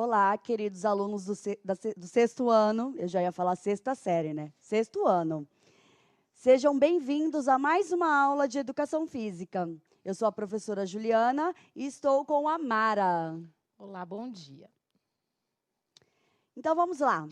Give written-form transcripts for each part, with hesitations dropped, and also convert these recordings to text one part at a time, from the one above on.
Olá, queridos alunos do sexto ano, eu já ia falar sexta série, né? Sexto ano. Sejam bem-vindos a mais uma aula de Educação Física. Eu sou a professora Juliana e estou com a Mara. Olá, bom dia. Então, vamos lá.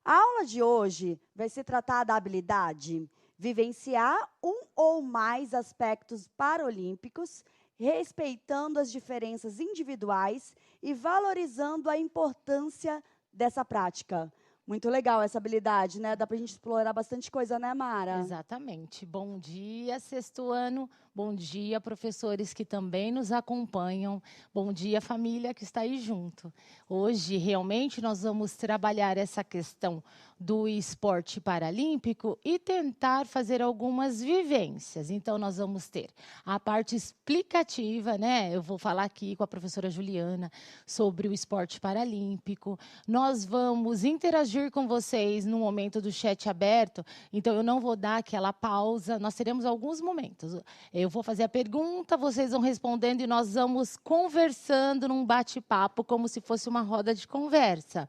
A aula de hoje vai se tratar da habilidade vivenciar um ou mais aspectos paralímpicos, respeitando as diferenças individuais e valorizando a importância dessa prática. Muito legal essa habilidade, né? Dá para a gente explorar bastante coisa, né, Mara? Exatamente. Bom dia, sexto ano. Bom dia, professores que também nos acompanham. Bom dia, família que está aí junto. Hoje, realmente, nós vamos trabalhar essa questão do esporte paralímpico e tentar fazer algumas vivências. Então, nós vamos ter a parte explicativa, né? Eu vou falar aqui com a professora Juliana sobre o esporte paralímpico. Nós vamos interagir com vocês no momento do chat aberto. Então, eu não vou dar aquela pausa. Nós teremos alguns momentos. Eu vou fazer a pergunta, vocês vão respondendo e nós vamos conversando num bate-papo, como se fosse uma roda de conversa.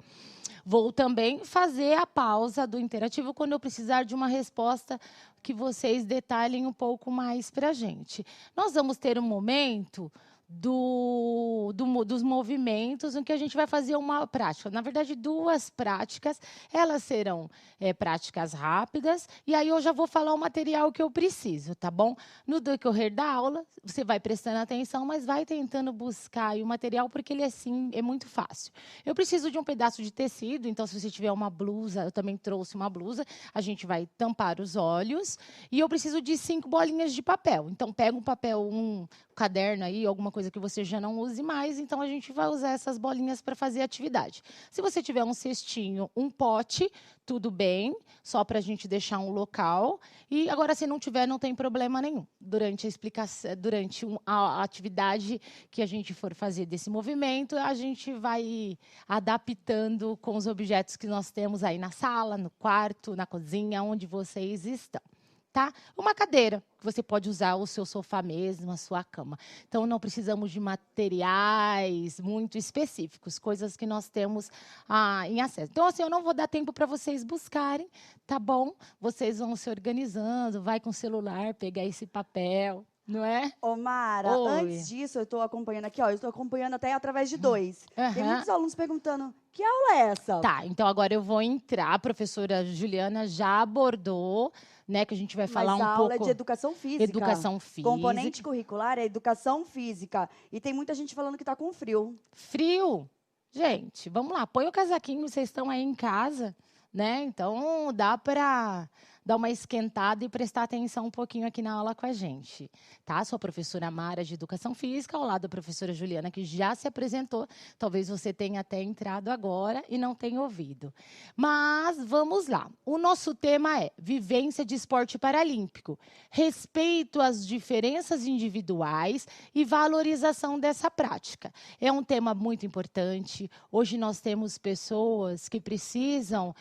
Vou também fazer a pausa do interativo quando eu precisar de uma resposta que vocês detalhem um pouco mais para a gente. Nós vamos ter um momento dos movimentos em que a gente vai fazer uma prática. Na verdade, duas práticas. Elas serão práticas rápidas. E aí eu já vou falar o material que eu preciso, tá bom? No decorrer da aula, você vai prestando atenção, mas vai tentando buscar aí o material, porque ele é muito fácil. Eu preciso de um pedaço de tecido, então se você tiver uma blusa, eu também trouxe uma blusa, a gente vai tampar os olhos. E eu preciso de 5 bolinhas de papel. Então, pega um papel, um caderno aí, alguma coisa que você já não use mais, então a gente vai usar essas bolinhas para fazer a atividade. Se você tiver um cestinho, um pote, tudo bem, só para a gente deixar um local. E agora, se não tiver, não tem problema nenhum. Durante a explicação, durante a atividade que a gente for fazer desse movimento, a gente vai adaptando com os objetos que nós temos aí na sala, no quarto, na cozinha, onde vocês estão. Tá? Uma cadeira, que você pode usar o seu sofá mesmo, a sua cama. Então, não precisamos de materiais muito específicos, coisas que nós temos em acesso. Então, assim, eu não vou dar tempo para vocês buscarem, tá bom? Vocês vão se organizando, vai com o celular, pegar esse papel, não é? Ô, Mara, Oi. antes disso, eu estou acompanhando aqui, ó, eu estou acompanhando até através de dois. Tem muitos alunos perguntando, que aula é essa? Tá, então agora eu vou entrar, a professora Juliana já abordou, né, que a gente vai falar um pouco... Mas a aula é de educação física. Educação física. Componente curricular é educação física. E tem muita gente falando que está com frio. Frio? Gente, vamos lá, põe o casaquinho, vocês estão aí em casa, né? Então, dá para dar uma esquentada e prestar atenção um pouquinho aqui na aula com a gente, tá? Sou a professora Mara de Educação Física, ao lado da professora Juliana, que já se apresentou. Talvez você tenha até entrado agora e não tenha ouvido. Mas, vamos lá. O nosso tema é vivência de esporte paralímpico, respeito às diferenças individuais e valorização dessa prática. É um tema muito importante. Hoje nós temos pessoas que precisam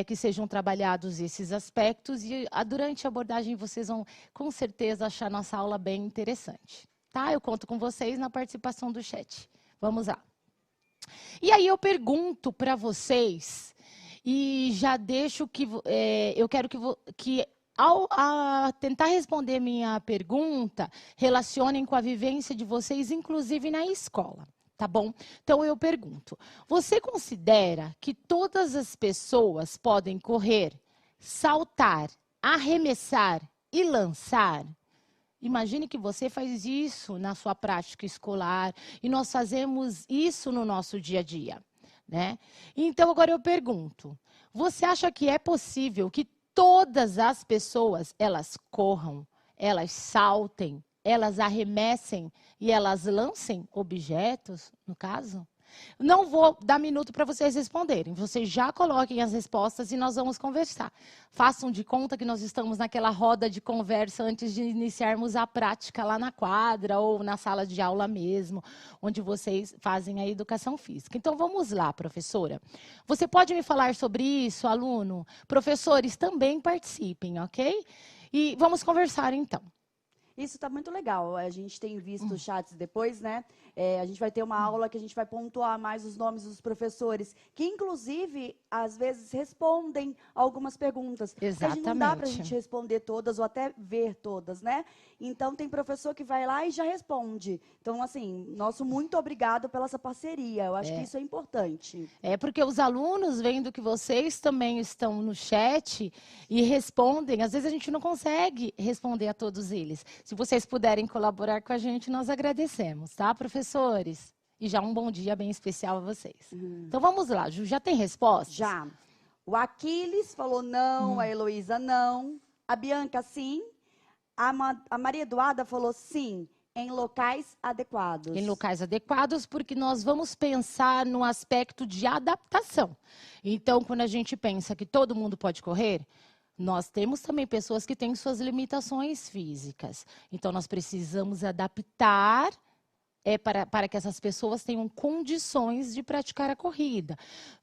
que sejam trabalhados esses aspectos e durante a abordagem vocês vão, com certeza, achar nossa aula bem interessante. Tá? Eu conto com vocês na participação do chat. Vamos lá. E aí eu pergunto para vocês, e já deixo que... eu quero que ao tentar responder minha pergunta, relacionem com a vivência de vocês, inclusive na escola. Tá bom? Então, eu pergunto, você considera que todas as pessoas podem correr, saltar, arremessar e lançar? Imagine que você faz isso na sua prática escolar e nós fazemos isso no nosso dia a dia, né? Então, agora eu pergunto, você acha que é possível que todas as pessoas, elas corram, elas saltem, elas arremessem e elas lancem objetos, no caso? Não vou dar minuto para vocês responderem. Vocês já coloquem as respostas e nós vamos conversar. Façam de conta que nós estamos naquela roda de conversa antes de iniciarmos a prática lá na quadra ou na sala de aula mesmo, onde vocês fazem a educação física. Então, vamos lá, professora. Você pode me falar sobre isso, aluno? Professores, também participem, ok? E vamos conversar, então. Isso está muito legal. A gente tem visto chats depois, né? A gente vai ter uma aula que a gente vai pontuar mais os nomes dos professores, que inclusive, às vezes, respondem algumas perguntas. Exatamente. Não dá para a gente responder todas ou até ver todas, né? Então, tem professor que vai lá e já responde. Então, assim, nosso muito obrigado pela essa parceria. Eu acho que isso é importante. Porque os alunos, vendo que vocês também estão no chat e respondem, às vezes a gente não consegue responder a todos eles. Se vocês puderem colaborar com a gente, nós agradecemos, tá, professores? E já um bom dia bem especial a vocês. Então, vamos lá, Ju, já tem resposta? Já. O Aquiles falou não, a Heloísa não, a Bianca sim, a Maria Eduarda falou sim, em locais adequados. Em locais adequados, porque nós vamos pensar no aspecto de adaptação. Então, quando a gente pensa que todo mundo pode correr, nós temos também pessoas que têm suas limitações físicas. Então, nós precisamos adaptar para que essas pessoas tenham condições de praticar a corrida.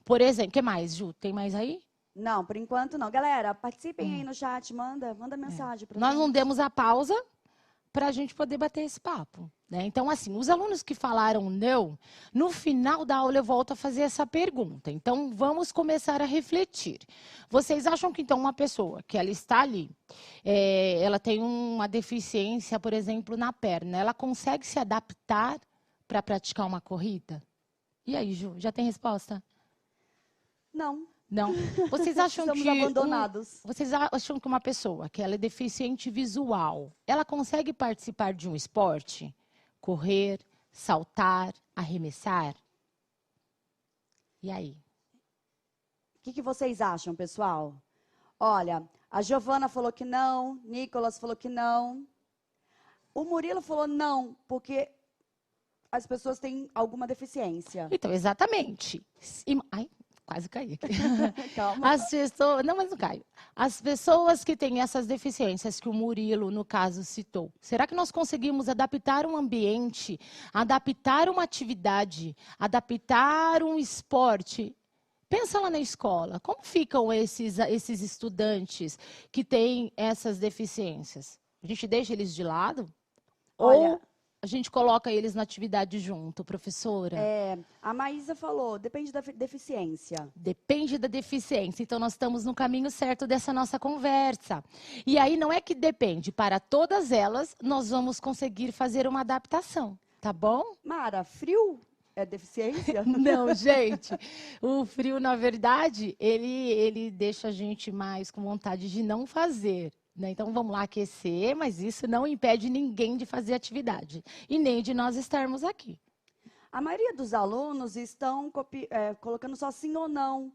Por exemplo, o que mais, Ju? Tem mais aí? Não, por enquanto não. Galera, participem aí no chat, manda mensagem para Nós não demos a pausa para a gente poder bater esse papo, né? Então, assim, os alunos que falaram não, no final da aula eu volto a fazer essa pergunta. Então, vamos começar a refletir. Vocês acham que, então, uma pessoa que ela está ali, ela tem uma deficiência, por exemplo, na perna, ela consegue se adaptar para praticar uma corrida? E aí, Ju, já tem resposta? Não. Não. Vocês acham Estamos abandonados. Vocês acham que uma pessoa que ela é deficiente visual, ela consegue participar de um esporte? Correr, saltar, arremessar? E aí? O que vocês acham, pessoal? Olha, a Giovana falou que não, Nicolas falou que não. O Murilo falou não, porque as pessoas têm alguma deficiência. Então, exatamente. Ai, quase caí aqui. Calma. As pessoas, não, mas não caio. As pessoas que têm essas deficiências que o Murilo, no caso, citou, será que nós conseguimos adaptar um ambiente, adaptar uma atividade, adaptar um esporte? Pensa lá na escola, como ficam esses estudantes que têm essas deficiências? A gente deixa eles de lado? Olha, Ou a gente coloca eles na atividade junto, professora? A Maísa falou, depende da deficiência. Depende da deficiência. Então, nós estamos no caminho certo dessa nossa conversa. E aí, não é que depende. Para todas elas, nós vamos conseguir fazer uma adaptação. Tá bom? Mara, frio é deficiência? Não, gente. O frio, na verdade, ele deixa a gente mais com vontade de não fazer. Né? Então, vamos lá aquecer, mas isso não impede ninguém de fazer atividade. E nem de nós estarmos aqui. A maioria dos alunos estão colocando só sim ou não.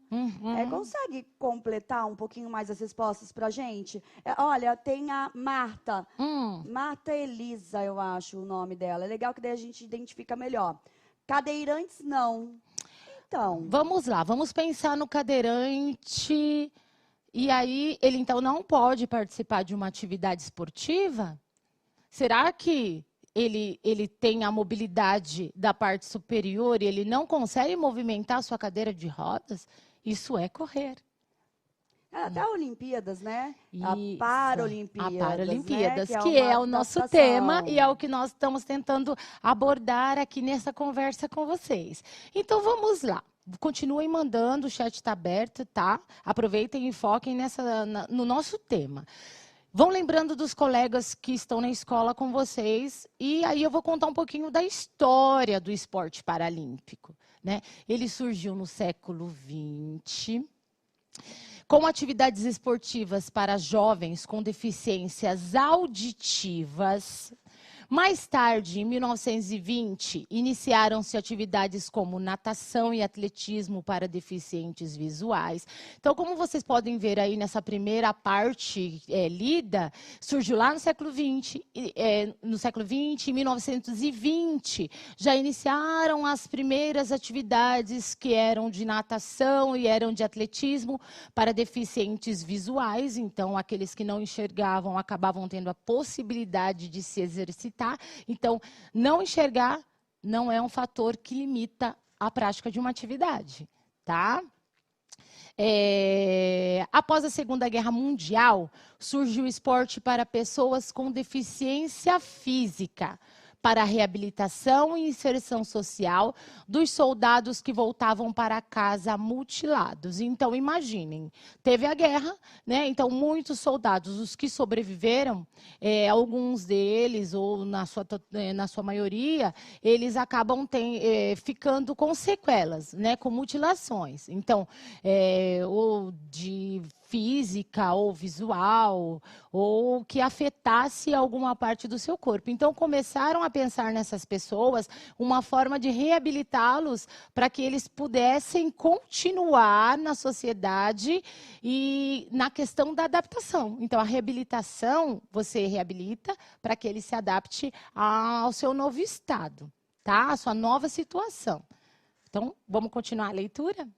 Consegue completar um pouquinho mais as respostas para a gente? Olha, tem a Marta. Marta Elisa, eu acho o nome dela. É legal que daí a gente identifica melhor. Cadeirantes, não. Então. Vamos lá, vamos pensar no cadeirante. E aí, ele então não pode participar de uma atividade esportiva? Será que ele tem a mobilidade da parte superior e ele não consegue movimentar a sua cadeira de rodas? Isso é correr. Até a Olimpíadas, né? Isso. A Paralimpíadas. A Paralimpíadas, né? que é o nosso tema e é o que nós estamos tentando abordar aqui nessa conversa com vocês. Então, vamos lá. Continuem mandando, o chat está aberto, tá? Aproveitem e foquem no nosso tema. Vão lembrando dos colegas que estão na escola com vocês. E aí eu vou contar um pouquinho da história do esporte paralímpico, né? Ele surgiu no século XX, com atividades esportivas para jovens com deficiências auditivas. Mais tarde, em 1920, iniciaram-se atividades como natação e atletismo para deficientes visuais. Então, como vocês podem ver aí nessa primeira parte lida, surgiu lá no século XX. Em 1920, já iniciaram as primeiras atividades que eram de natação e eram de atletismo para deficientes visuais. Então, aqueles que não enxergavam acabavam tendo a possibilidade de se exercitar. Então, não enxergar não é um fator que limita a prática de uma atividade, tá? Após a Segunda Guerra Mundial, surgiu o esporte para pessoas com deficiência física, para a reabilitação e inserção social dos soldados que voltavam para casa mutilados. Então, imaginem, teve a guerra, né? Então, muitos soldados, os que sobreviveram, alguns deles, ou na sua maioria, eles acabam ficando com sequelas, né? Com mutilações. Então, ou de física ou visual, ou que afetasse alguma parte do seu corpo. Então, começaram a pensar nessas pessoas uma forma de reabilitá-los para que eles pudessem continuar na sociedade e na questão da adaptação. Então, a reabilitação, você reabilita para que ele se adapte ao seu novo estado, tá? À sua nova situação. Então, vamos continuar a leitura?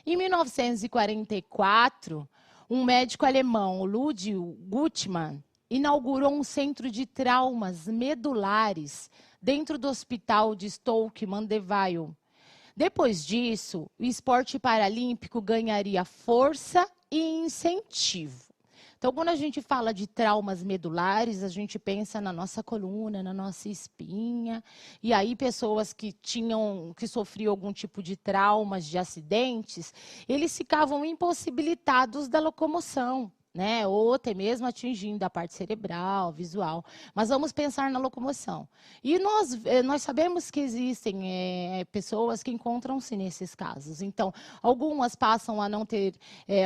Em 1944, um médico alemão, Ludwig Guttmann, inaugurou um centro de traumas medulares dentro do hospital de Stoke-Mandeville. Depois disso, o esporte paralímpico ganharia força e incentivo. Então, quando a gente fala de traumas medulares, a gente pensa na nossa coluna, na nossa espinha. E aí, pessoas que sofriam algum tipo de traumas, de acidentes, eles ficavam impossibilitados da locomoção, né? Ou até mesmo atingindo a parte cerebral, visual. Mas vamos pensar na locomoção. E nós sabemos que existem pessoas que encontram-se nesses casos. Então, algumas passam a não ter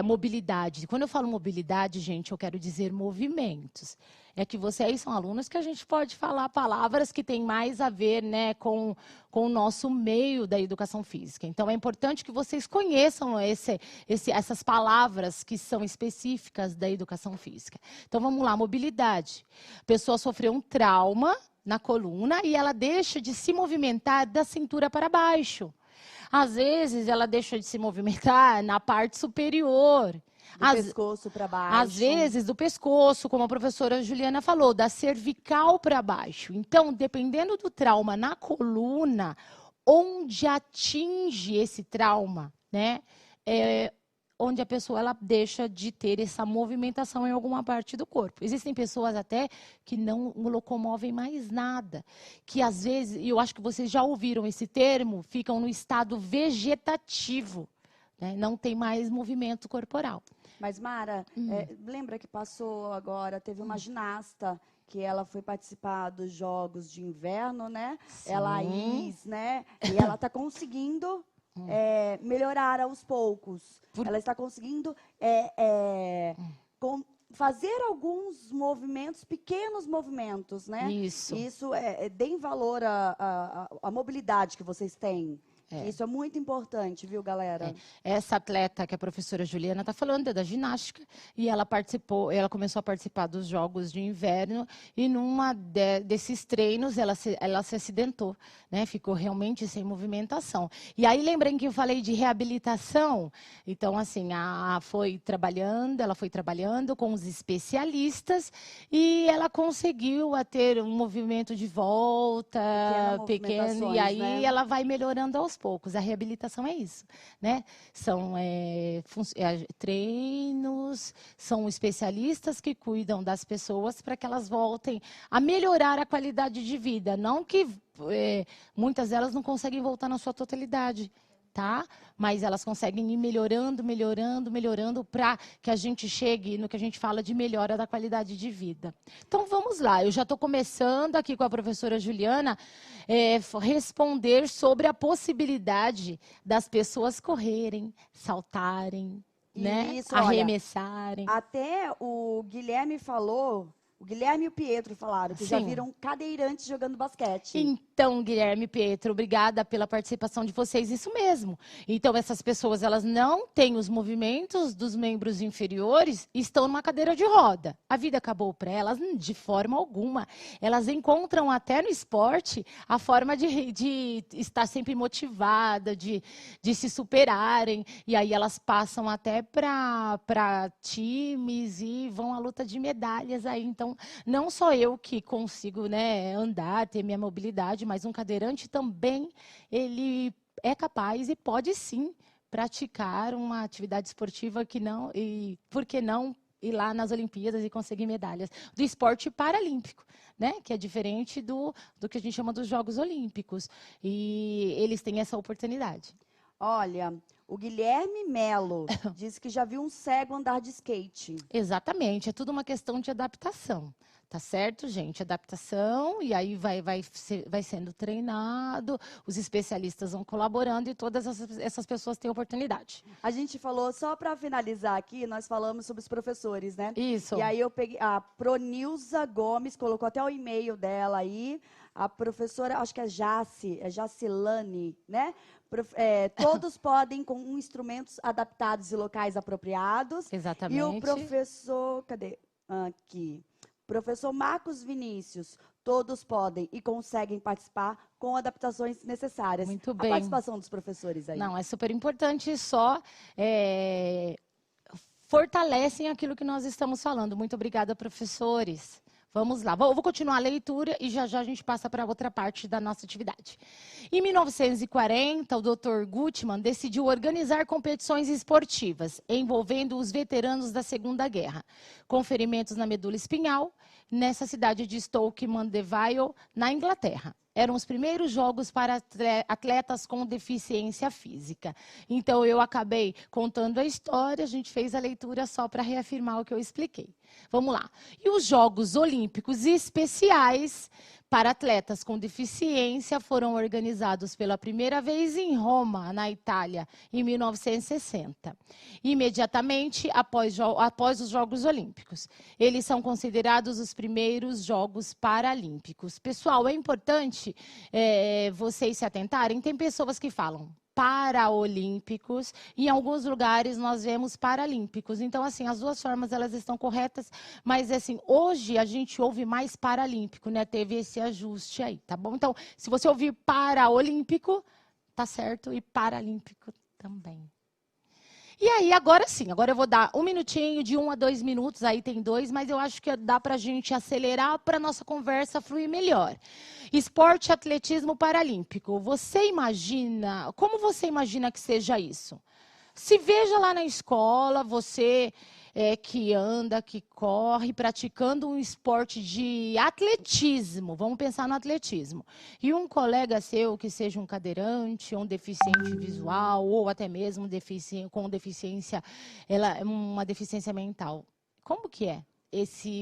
mobilidade. Quando eu falo mobilidade, gente, eu quero dizer movimentos. É que vocês são alunos que a gente pode falar palavras que têm mais a ver, né, com o nosso meio da educação física. Então, é importante que vocês conheçam essas palavras que são específicas da educação física. Então, vamos lá, mobilidade. A pessoa sofreu um trauma na coluna e ela deixa de se movimentar da cintura para baixo. Às vezes, ela deixa de se movimentar na parte superior. Do pescoço para baixo. Às vezes, do pescoço, como a professora Juliana falou, da cervical para baixo. Então, dependendo do trauma na coluna, onde atinge esse trauma, né? Onde a pessoa ela deixa de ter essa movimentação em alguma parte do corpo. Existem pessoas até que não locomovem mais nada, que às vezes, e eu acho que vocês já ouviram esse termo, ficam no estado vegetativo, né? Não tem mais movimento corporal. Mas, Mara, lembra que passou agora, teve uma ginasta que ela foi participar dos Jogos de Inverno, né? Sim. Ela, né? E ela está conseguindo melhorar aos poucos. Ela está conseguindo fazer alguns movimentos, pequenos movimentos, né? Isso. Isso deem valor à mobilidade que vocês têm. Isso é muito importante, viu, galera? Essa atleta que a professora Juliana está falando é da ginástica e ela começou a participar dos Jogos de Inverno e numa desses treinos ela se acidentou, né? Ficou realmente sem movimentação. E aí lembrem que eu falei de reabilitação. Então, assim, ela foi trabalhando com os especialistas e ela conseguiu ter um movimento de volta pequeno e aí, né? Ela vai melhorando aos poucos. A reabilitação é isso, né? São treinos, são especialistas que cuidam das pessoas para que elas voltem a melhorar a qualidade de vida. Não que muitas delas não conseguem voltar na sua totalidade, tá? Mas elas conseguem ir melhorando para que a gente chegue no que a gente fala de melhora da qualidade de vida. Então, vamos lá. Eu já estou começando aqui com a professora Juliana responder sobre a possibilidade das pessoas correrem, saltarem, né? Isso, arremessarem. Olha, até o Guilherme falou... O Guilherme e o Pietro falaram que já viram cadeirantes jogando basquete. Então, Guilherme e Pietro, obrigada pela participação de vocês. Isso mesmo. Então, essas pessoas, elas não têm os movimentos dos membros inferiores e estão numa cadeira de roda. A vida acabou para elas de forma alguma. Elas encontram até no esporte a forma de estar sempre motivada, de se superarem. E aí elas passam até para times e vão à luta de medalhas aí. Então, não só eu que consigo, né, andar, ter minha mobilidade, mas um cadeirante também, ele é capaz e pode sim praticar uma atividade esportiva que não, e por que não ir lá nas Olimpíadas e conseguir medalhas. Do esporte paralímpico, né? Que é diferente do que a gente chama dos Jogos Olímpicos. E eles têm essa oportunidade. Olha, o Guilherme Melo disse que já viu um cego andar de skate. Exatamente, é tudo uma questão de adaptação. Tá certo, gente? Adaptação, e aí vai sendo treinado, os especialistas vão colaborando e todas essas pessoas têm oportunidade. A gente falou, só para finalizar aqui, nós falamos sobre os professores, né? Isso. E aí eu peguei, a Pronilza Gomes colocou até o e-mail dela aí, a professora, acho que é Jacilane, né? Todos podem com instrumentos adaptados e locais apropriados. Exatamente. E o professor, cadê? Aqui. Professor Marcos Vinícius, todos podem e conseguem participar com adaptações necessárias. Muito A bem. participação dos professores aí. Não, é super importante, só fortalecem aquilo que nós estamos falando. Muito obrigada, professores. Vamos lá, vou continuar a leitura e já já a gente passa para outra parte da nossa atividade. Em 1940, o Dr. Gutmann decidiu organizar competições esportivas envolvendo os veteranos da Segunda Guerra, com ferimentos na medula espinhal, nessa cidade de Stoke-Mandeville, na Inglaterra. Eram os primeiros jogos para atletas com deficiência física. Então, eu acabei contando a história, a gente fez a leitura só para reafirmar o que eu expliquei. Vamos lá. E os Jogos Olímpicos Especiais para atletas com deficiência foram organizados pela primeira vez em Roma, na Itália, em 1960. Imediatamente após os Jogos Olímpicos. Eles são considerados os primeiros Jogos Paralímpicos. Pessoal, é importante vocês se atentarem. Tem pessoas que falam paraolímpicos, e em alguns lugares nós vemos paralímpicos. Então, assim, as duas formas elas estão corretas, mas assim, hoje a gente ouve mais paralímpico, né? Teve esse ajuste aí, tá bom? Então, se você ouvir paraolímpico, tá certo, e paralímpico também. E aí, agora sim, agora eu vou dar um minutinho, de 1 a 2 minutos, aí tem 2, mas eu acho que dá para a gente acelerar para a nossa conversa fluir melhor. Esporte, atletismo paralímpico. Como você imagina que seja isso? Se veja lá na escola, você que anda, que corre, praticando um esporte de atletismo. Vamos pensar no atletismo. E um colega seu que seja um cadeirante, um deficiente visual, ou até mesmo com deficiência, uma deficiência mental. Como que é?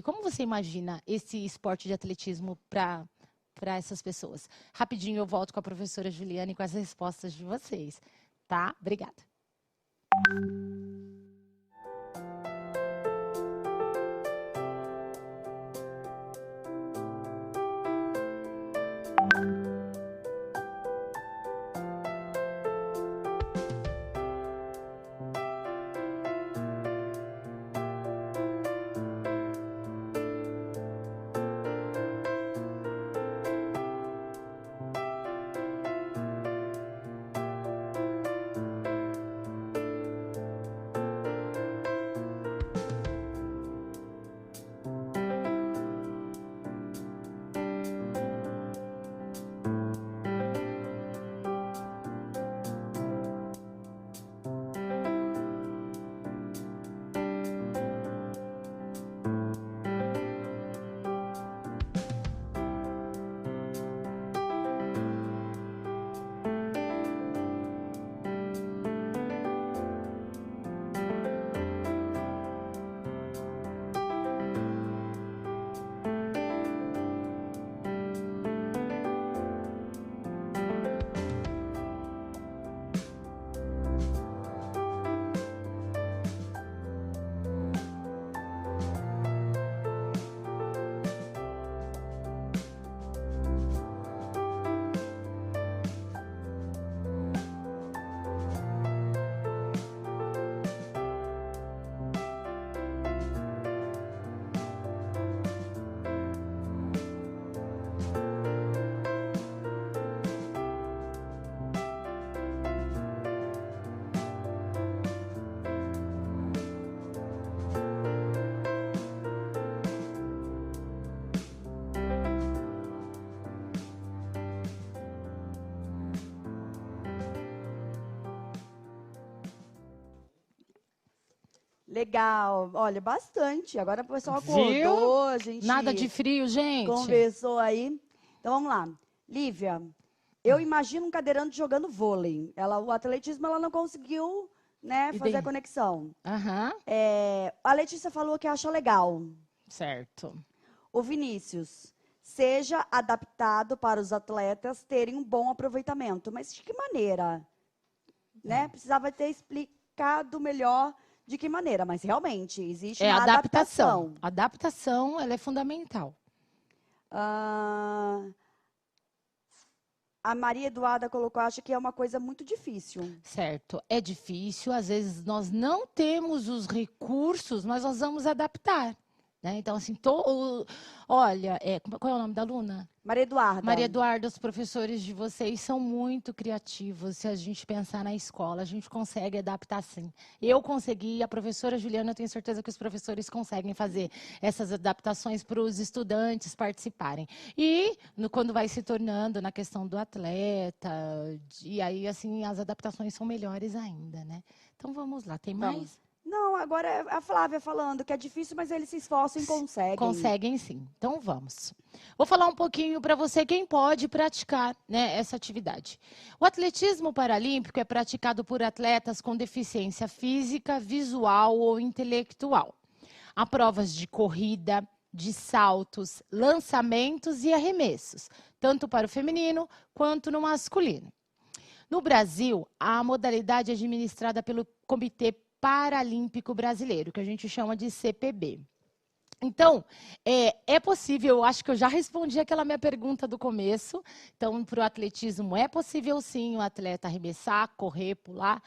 Como você imagina esse esporte de atletismo para essas pessoas? Rapidinho eu volto com a professora Juliane com as respostas de vocês. Tá? Obrigada. Legal. Olha, bastante. Agora o pessoal Viu? acordou, a gente Nada de frio, gente. conversou aí. Então, vamos lá. Lívia, eu imagino um cadeirante jogando vôlei. O atletismo, ela não conseguiu, né, fazer a conexão. Aham. A Letícia falou que acha legal. Certo. O Vinícius, seja adaptado para os atletas terem um bom aproveitamento. Mas de que maneira? Né? Precisava ter explicado melhor de que maneira. Mas realmente, existe uma adaptação. A adaptação, ela é fundamental. A Maria Eduarda colocou, acha que é uma coisa muito difícil. Certo. É difícil, às vezes nós não temos os recursos, mas nós vamos adaptar. Né? Então, assim, olha, qual é o nome da aluna? Maria Eduarda. Maria Eduarda, os professores de vocês são muito criativos. Se a gente pensar na escola, a gente consegue adaptar sim. Eu consegui, a professora Juliana, eu tenho certeza que os professores conseguem fazer essas adaptações para os estudantes participarem. E quando vai se tornando na questão do atleta, e aí, assim, as adaptações são melhores ainda, né? Então, vamos lá. Tem mais? Não, agora é a Flávia falando que é difícil, mas eles se esforçam e conseguem. Conseguem sim. Então vamos. Vou falar um pouquinho para você quem pode praticar, né, essa atividade. O atletismo paralímpico é praticado por atletas com deficiência física, visual ou intelectual. Há provas de corrida, de saltos, lançamentos e arremessos, tanto para o feminino quanto no masculino. No Brasil, a modalidade é administrada pelo Comitê Paralímpico Brasileiro, que a gente chama de CPB. Então, é possível, eu acho que eu já respondi aquela minha pergunta do começo. Então, para o atletismo, é possível sim o atleta arremessar, correr, pular,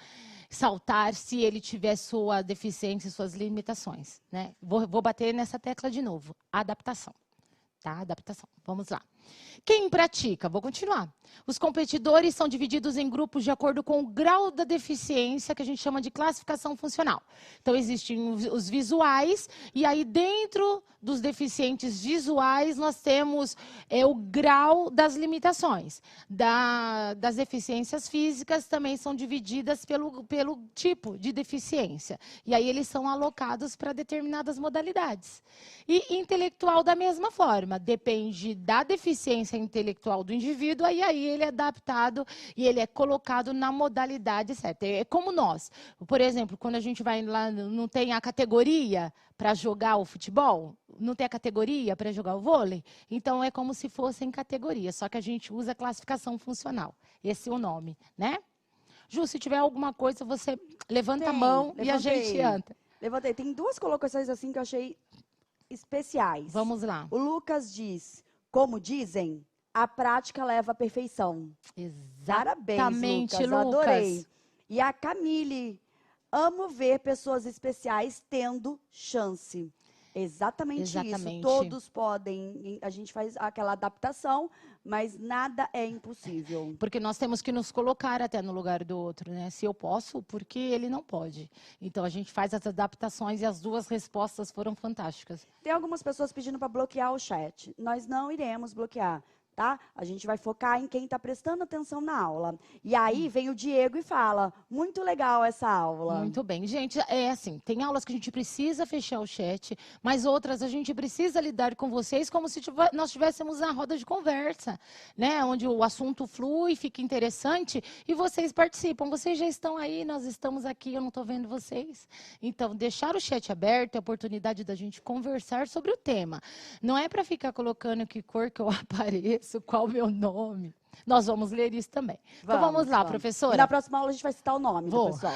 saltar, se ele tiver sua deficiência, suas limitações. Né? Vou bater nessa tecla de novo, adaptação. Tá? Adaptação. Vamos lá. Quem pratica? Vou continuar. Os competidores são divididos em grupos de acordo com o grau da deficiência, que a gente chama de classificação funcional. Então, existem os visuais, e aí dentro dos deficientes visuais, nós temos o grau das limitações. Das deficiências físicas também são divididas pelo tipo de deficiência. E aí eles são alocados para determinadas modalidades. E intelectual da mesma forma, depende da deficiência intelectual do indivíduo, e aí ele é adaptado e ele é colocado na modalidade certa. É como nós. Por exemplo, quando a gente vai lá, não tem a categoria para jogar o futebol, não tem a categoria para jogar o vôlei, então é como se fossem categorias, só que a gente usa a classificação funcional. Esse é o nome, né? Ju, se tiver alguma coisa, você levanta a mão e a gente anda. Levantei. Tem duas colocações assim que eu achei especiais. Vamos lá. O Lucas diz, como dizem, a prática leva à perfeição. Exatamente, Parabéns, Lucas. Adorei. E a Camille, amo ver pessoas especiais tendo chance. Exatamente isso. Todos podem, a gente faz aquela adaptação, mas nada é impossível. Porque nós temos que nos colocar até no lugar do outro, né? Se eu posso, porque ele não pode. Então, a gente faz as adaptações e as duas respostas foram fantásticas. Tem algumas pessoas pedindo para bloquear o chat. Nós não iremos bloquear. Tá? A gente vai focar em quem está prestando atenção na aula. E aí vem o Diego e fala, muito legal essa aula. Muito bem. Gente, é assim, tem aulas que a gente precisa fechar o chat, mas outras a gente precisa lidar com vocês como se nós estivéssemos na roda de conversa, né? Onde o assunto flui, fica interessante e vocês participam. Vocês já estão aí, nós estamos aqui, eu não estou vendo vocês. Então, deixar o chat aberto é a oportunidade da gente conversar sobre o tema. Não é para ficar colocando que cor que eu apareço, qual o meu nome. Nós vamos ler isso também. Então vamos lá, professora. E na próxima aula a gente vai citar o nome do pessoal.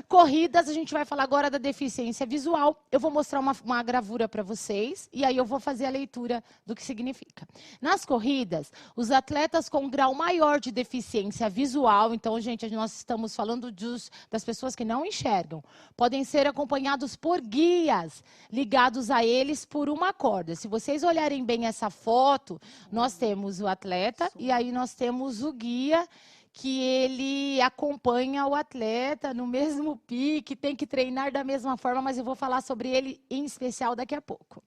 Corridas, a gente vai falar agora da deficiência visual. Eu vou mostrar uma gravura para vocês e aí eu vou fazer a leitura do que significa. Nas corridas, os atletas com grau maior de deficiência visual, então, gente, nós estamos falando das pessoas que não enxergam, podem ser acompanhados por guias ligados a eles por uma corda. Se vocês olharem bem essa foto, nós temos o atleta e aí nós temos o guia, que ele acompanha o atleta no mesmo pique, tem que treinar da mesma forma, mas eu vou falar sobre ele em especial daqui a pouco.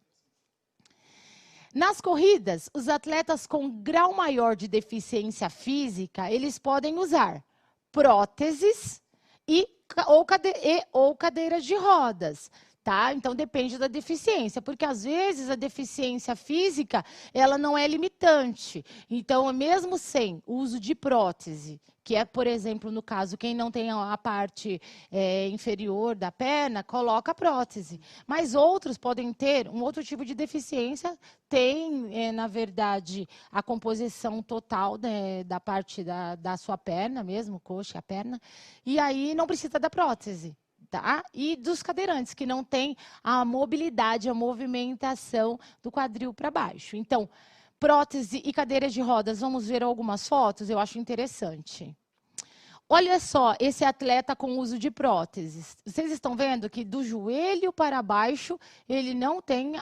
Nas corridas, os atletas com grau maior de deficiência física, eles podem usar próteses ou cadeiras de rodas. Tá? Então, depende da deficiência, porque às vezes a deficiência física, ela não é limitante. Então, mesmo sem o uso de prótese, que é, por exemplo, no caso, quem não tem a parte inferior da perna, coloca prótese. Mas outros podem ter um outro tipo de deficiência, tem, na verdade, a composição total da parte da sua perna mesmo, coxa, a perna, e aí não precisa da prótese. Tá? E dos cadeirantes, que não têm a mobilidade, a movimentação do quadril para baixo. Então, prótese e cadeiras de rodas, vamos ver algumas fotos, eu acho interessante. Olha só, esse atleta com uso de próteses. Vocês estão vendo que do joelho para baixo, ele não tem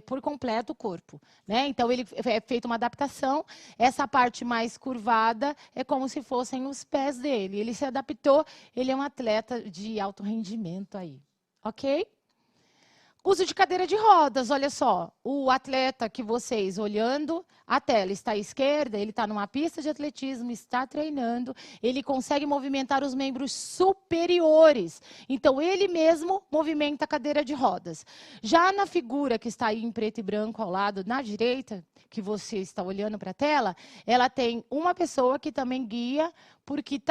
por completo o corpo. Né? Então, ele é feita uma adaptação. Essa parte mais curvada é como se fossem os pés dele. Ele se adaptou, ele é um atleta de alto rendimento aí. Ok? Uso de cadeira de rodas, olha só. O atleta que vocês, olhando a tela, está à esquerda, ele está numa pista de atletismo, está treinando, ele consegue movimentar os membros superiores. Então, ele mesmo movimenta a cadeira de rodas. Já na figura que está aí em preto e branco ao lado, na direita, que você está olhando para a tela, ela tem uma pessoa que também guia, porque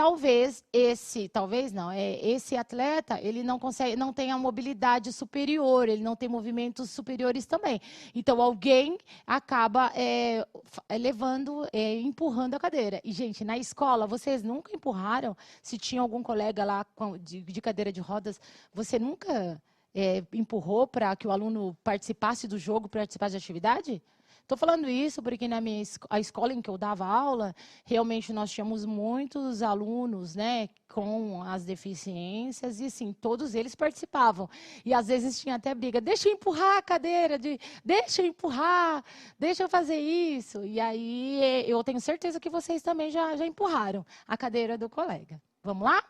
esse atleta, ele não tem a mobilidade superior, ele não tem movimentos superiores também. Então, alguém acaba empurrando a cadeira. E, gente, na escola, vocês nunca empurraram? Se tinha algum colega lá de cadeira de rodas, você nunca empurrou para que o aluno participasse do jogo, participasse da atividade? Estou falando isso porque a escola em que eu dava aula, realmente nós tínhamos muitos alunos, né, com as deficiências, e assim, todos eles participavam. E às vezes tinha até briga, deixa eu empurrar a cadeira, deixa eu empurrar, deixa eu fazer isso. E aí eu tenho certeza que vocês também já empurraram a cadeira do colega. Vamos lá?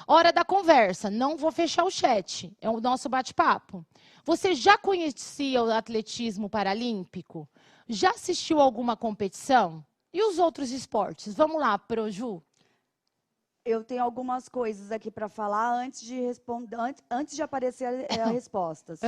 Hora da conversa, não vou fechar o chat, é o nosso bate-papo. Você já conhecia o atletismo paralímpico? Já assistiu a alguma competição? E os outros esportes? Vamos lá, Proju. Eu tenho algumas coisas aqui para falar antes de responder, antes de aparecer as respostas.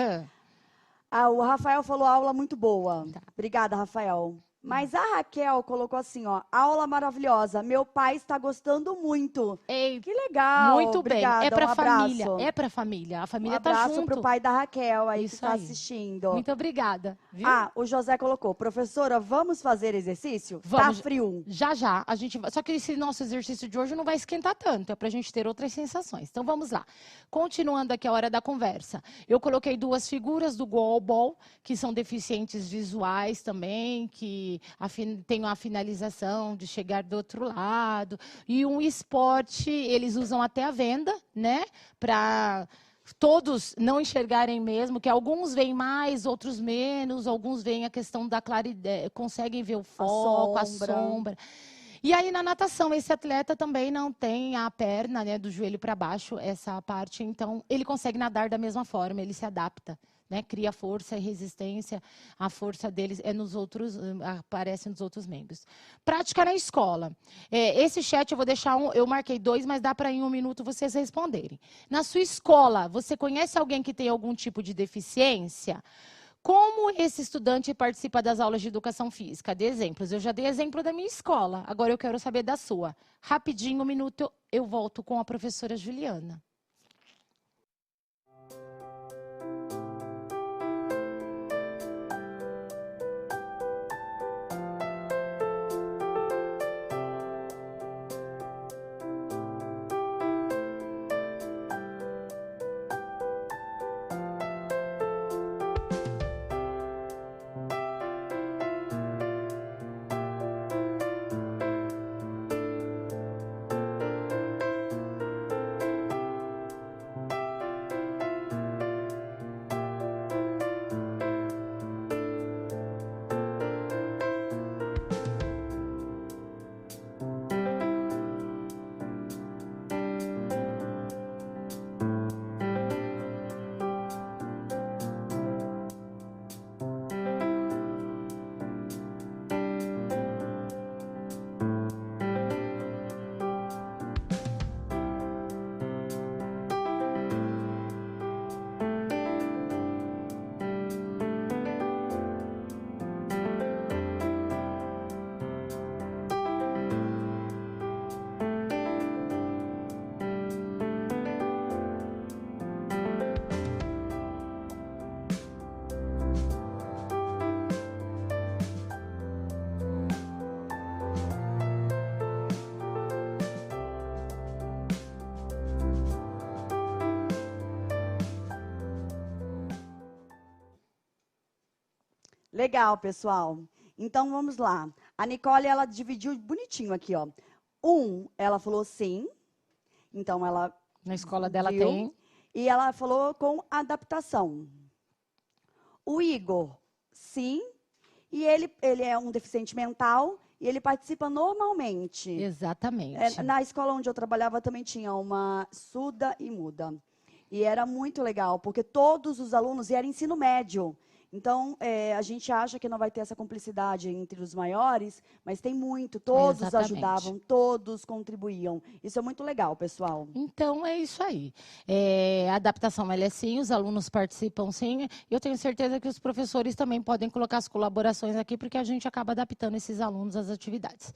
O Rafael falou aula muito boa. Tá. Obrigada, Rafael. Mas a Raquel colocou assim, ó, aula maravilhosa, meu pai está gostando muito. Ei, que legal. Muito Obrigada, bem, é para a família, a família tá junto. Um abraço para o pai da Raquel aí Isso que está assistindo. Muito obrigada. Viu? O José colocou, professora, vamos fazer exercício? Vamos, tá frio. Já, a gente vai, só que esse nosso exercício de hoje não vai esquentar tanto, é para a gente ter outras sensações. Então vamos lá. Continuando aqui a hora da conversa. Eu coloquei duas figuras do goalball, que são deficientes visuais também, que tem uma finalização de chegar do outro lado. E um esporte, eles usam até a venda, né? Para todos não enxergarem mesmo, que alguns veem mais, outros menos, alguns veem a questão da claridade, conseguem ver o foco, a sombra. E aí, na natação, esse atleta também não tem a perna, né, do joelho para baixo, essa parte, então ele consegue nadar da mesma forma, ele se adapta. Né, cria força e resistência, a força deles aparece nos outros membros. Prática na escola. Esse chat eu vou deixar eu marquei 2, mas dá para em 1 minuto vocês responderem. Na sua escola, você conhece alguém que tem algum tipo de deficiência? Como esse estudante participa das aulas de educação física? Dê exemplos. Eu já dei exemplo da minha escola, agora eu quero saber da sua. Rapidinho, 1 minuto, eu volto com a professora Juliana. Legal, pessoal. Então, vamos lá. A Nicole, ela dividiu bonitinho aqui, ó. Ela falou sim. Então, ela Na escola dela viu, tem. e ela falou com adaptação. O Igor, sim. E ele é um deficiente mental e ele participa normalmente. Exatamente. Na escola onde eu trabalhava também tinha uma surda e muda. E era muito legal, porque todos os alunos, e era ensino médio. Então, a gente acha que não vai ter essa cumplicidade entre os maiores, mas tem muito. Todos Exatamente. ajudavam, todos contribuíam. Isso é muito legal, pessoal. Então, é isso aí. A adaptação, ela é sim, os alunos participam sim. Eu tenho certeza que os professores também podem colocar as colaborações aqui, porque a gente acaba adaptando esses alunos às atividades.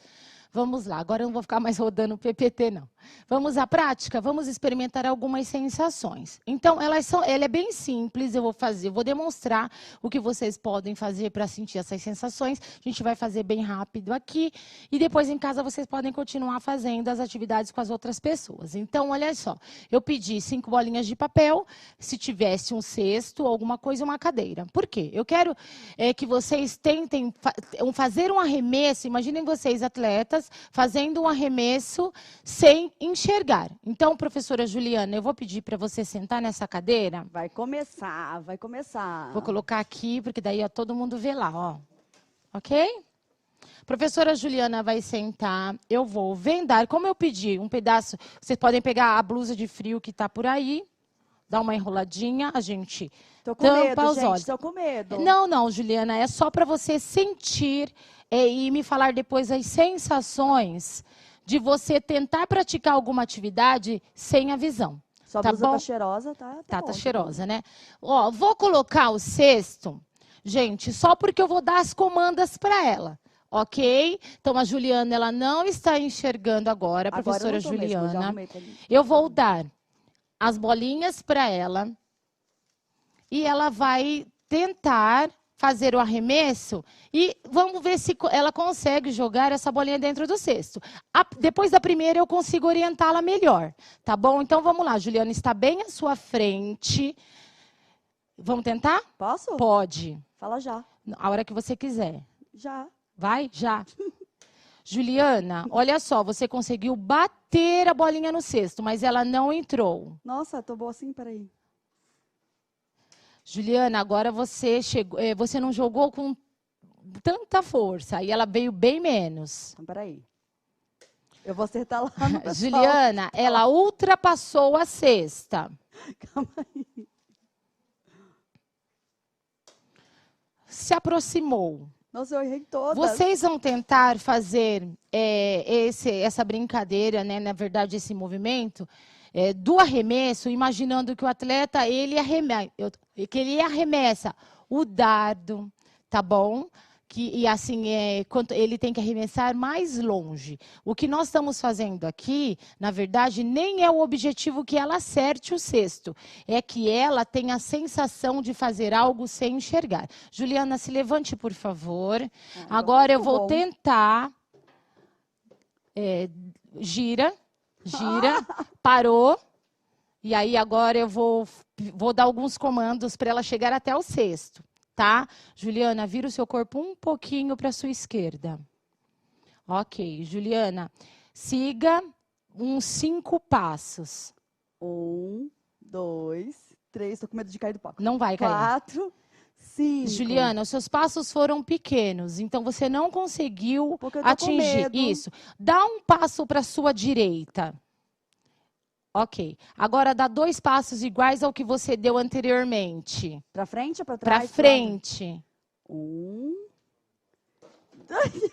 Vamos lá, agora eu não vou ficar mais rodando o PPT, não. Vamos à prática? Vamos experimentar algumas sensações. Então, ela é bem simples, eu vou demonstrar o que vocês podem fazer para sentir essas sensações. A gente vai fazer bem rápido aqui, e depois em casa vocês podem continuar fazendo as atividades com as outras pessoas. Então, olha só, eu pedi 5 bolinhas de papel, se tivesse um cesto, alguma coisa, uma cadeira. Por quê? Eu quero que vocês tentem fazer um arremesso, imaginem vocês, atletas, fazendo um arremesso sem enxergar. Então, professora Juliana, eu vou pedir para você sentar nessa cadeira. Vai começar, vai começar. Vou colocar aqui, porque daí todo mundo vê lá, ó. Ok? Professora Juliana vai sentar, eu vou vendar. Como eu pedi um pedaço, vocês podem pegar a blusa de frio que está por aí, dar uma enroladinha, a gente tampa os olhos. Tô com medo. Não, Juliana, é só para você sentir e me falar depois as sensações de você tentar praticar alguma atividade sem a visão. Sua tá blusa bom? tá cheirosa, tá? Tá cheirosa, né? Ó, vou colocar o cesto, gente, só porque eu vou dar as comandas para ela. Ok? Então, a Juliana, ela não está enxergando agora, professora Juliana. Eu vou dar as bolinhas para ela e ela vai tentar fazer o arremesso e vamos ver se ela consegue jogar essa bolinha dentro do cesto. Depois da primeira, eu consigo orientá-la melhor, tá bom? Então, vamos lá. Juliana está bem à sua frente. Vamos tentar? Posso? Pode. Fala já. A hora que você quiser. Já. Vai? Já. Juliana, olha só, você conseguiu bater a bolinha no cesto, mas ela não entrou. Nossa, tô boa assim, peraí. Juliana, agora você chegou, você não jogou com tanta força, e ela veio bem menos. Então, peraí. Eu vou acertar lá no pessoal. Juliana, ela ultrapassou a cesta. Calma aí. Se aproximou. Nossa, eu errei todas. Vocês vão tentar fazer essa brincadeira, né, na verdade, esse movimento do arremesso, imaginando que o atleta ele arremessa o dardo, tá bom? E assim, ele tem que arremessar mais longe. O que nós estamos fazendo aqui, na verdade, nem é o objetivo que ela acerte o cesto. É que ela tenha a sensação de fazer algo sem enxergar. Juliana, se levante, por favor. Agora eu vou tentar. Gira, parou. E aí agora eu vou dar alguns comandos para ela chegar até o cesto. Tá? Juliana, vira o seu corpo um pouquinho para a sua esquerda. Ok. Juliana, siga uns 5 passos. 1, 2, 3. Tô com medo de cair do palco. Não vai cair. 4, 5. Juliana, os seus passos foram pequenos, então você não conseguiu atingir. Isso. Dá um passo para a sua direita. Ok. Agora dá 2 passos iguais ao que você deu anteriormente. Para frente ou para trás? Para frente. 1.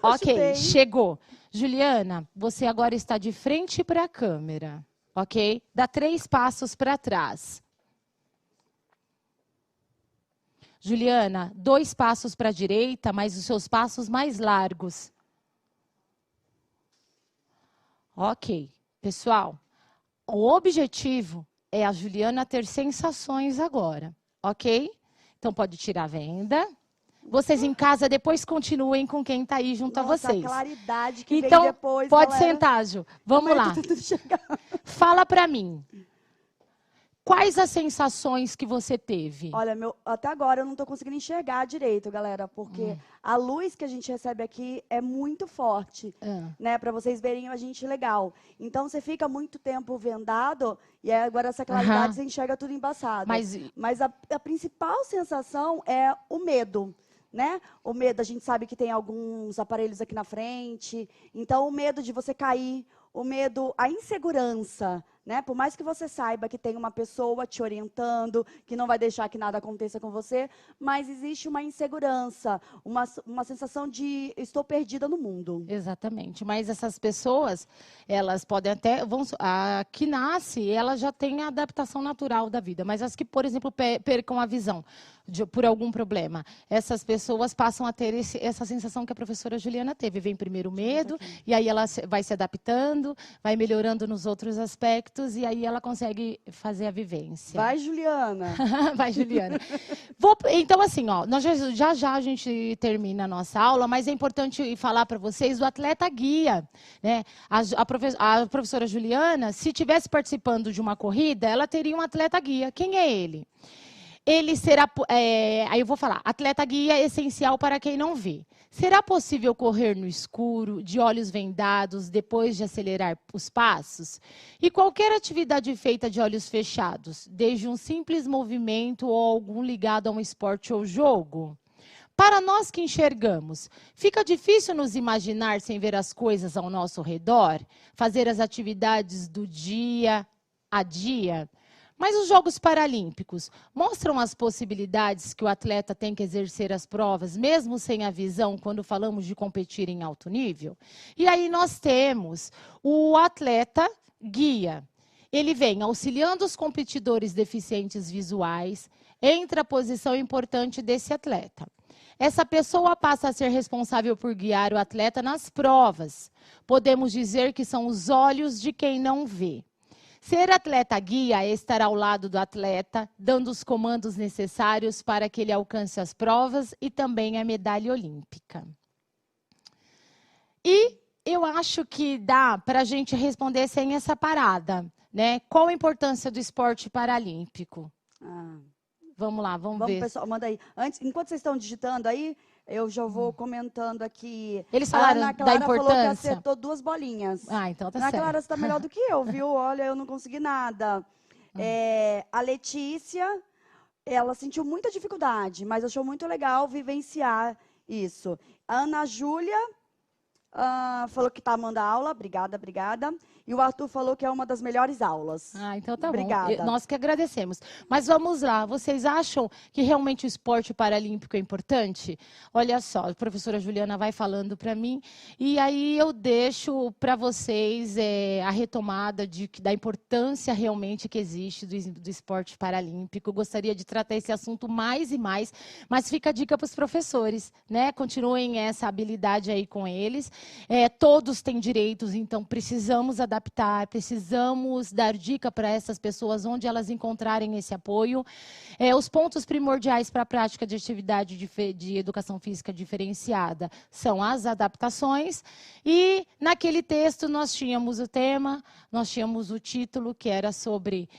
Ok, chegou. Juliana, você agora está de frente para a câmera. Ok? Dá 3 passos para trás. Juliana, 2 passos para a direita, mas os seus passos mais largos. Ok. Pessoal, o objetivo é a Juliana ter sensações agora, ok? Então, pode tirar a venda. Vocês em casa depois continuem com quem está aí junto a vocês. A claridade que então, vem depois, pode galera. sentar, Ju. Vamos lá. Fala para mim. Quais as sensações que você teve? Olha, até agora eu não estou conseguindo enxergar direito, galera, porque a luz que a gente recebe aqui é muito forte, né? Para vocês verem a gente legal. Então, você fica muito tempo vendado e agora essa claridade você enxerga tudo embaçado. Mas a principal sensação é o medo. Né? O medo, a gente sabe que tem alguns aparelhos aqui na frente. Então, o medo de você cair, o medo, a insegurança, né? Por mais que você saiba que tem uma pessoa te orientando, que não vai deixar que nada aconteça com você, mas existe uma insegurança, uma sensação de estou perdida no mundo. Exatamente. Mas essas pessoas, elas podem até... a que nasce, ela já tem a adaptação natural da vida. Mas as que, por exemplo, percam a visão por algum problema, essas pessoas passam a ter essa sensação que a professora Juliana teve. Vem primeiro o medo, e aí ela vai se adaptando, vai melhorando nos outros aspectos, e aí ela consegue fazer a vivência. Vai, Juliana! Vai, Juliana. Então, assim, ó, nós já a gente termina a nossa aula, mas é importante falar para vocês do atleta guia, né? A professora Juliana, se tivesse participando de uma corrida, ela teria um atleta guia. Quem é ele? Ele será, aí eu vou falar, atleta guia essencial para quem não vê. Será possível correr no escuro, de olhos vendados, depois de acelerar os passos? E qualquer atividade feita de olhos fechados, desde um simples movimento ou algum ligado a um esporte ou jogo? Para nós que enxergamos, fica difícil nos imaginar sem ver as coisas ao nosso redor? Fazer as atividades do dia a dia? Mas os Jogos Paralímpicos mostram as possibilidades que o atleta tem que exercer as provas, mesmo sem a visão, quando falamos de competir em alto nível? E aí nós temos o atleta guia. Ele vem auxiliando os competidores deficientes visuais, entra a posição importante desse atleta. Essa pessoa passa a ser responsável por guiar o atleta nas provas. Podemos dizer que são os olhos de quem não vê. Ser atleta guia é estar ao lado do atleta, dando os comandos necessários para que ele alcance as provas e também a medalha olímpica. E eu acho que dá para a gente responder sem essa parada, né? Qual a importância do esporte paralímpico? Vamos lá, vamos ver. Pessoal, manda aí. Enquanto vocês estão digitando aí, eu já vou comentando aqui. Eles falaram a Ana Clara da importância. Falou que acertou 2 bolinhas. Então tá Ana certo. Clara, você está melhor do que eu, viu? Olha, eu não consegui nada. A Letícia, ela sentiu muita dificuldade, mas achou muito legal vivenciar isso. A Ana Júlia falou que está amando a aula. Obrigada, obrigada. E o Arthur falou que é uma das melhores aulas. Então tá Obrigada. bom. Nós que agradecemos. Mas vamos lá. Vocês acham que realmente o esporte paralímpico é importante? Olha só, a professora Juliana vai falando para mim. E aí eu deixo para vocês a retomada da importância realmente que existe do esporte paralímpico. Eu gostaria de tratar esse assunto mais e mais. Mas fica a dica para os professores, né? Continuem essa habilidade aí com eles. Todos têm direitos, então precisamos adaptar, precisamos dar dica para essas pessoas onde elas encontrarem esse apoio. Os pontos primordiais para a prática de atividade de educação física diferenciada são as adaptações. E naquele texto nós tínhamos o tema, nós tínhamos o título, que era sobre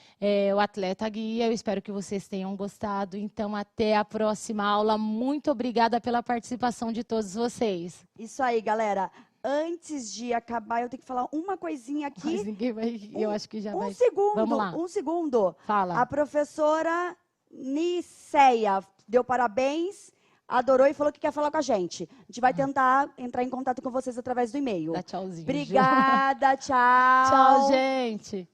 o atleta guia. Eu espero que vocês tenham gostado. Então, até a próxima aula. Muito obrigada pela participação de todos vocês. Isso aí, galera. Antes de acabar, eu tenho que falar uma coisinha aqui. Mas ninguém vai, eu acho que já vai. Vamos lá. Um segundo. Fala. A professora Niceia deu parabéns, adorou e falou que quer falar com a gente. A gente vai tentar entrar em contato com vocês através do e-mail. Dá tchauzinho. Obrigada, tchau. Tchau, gente.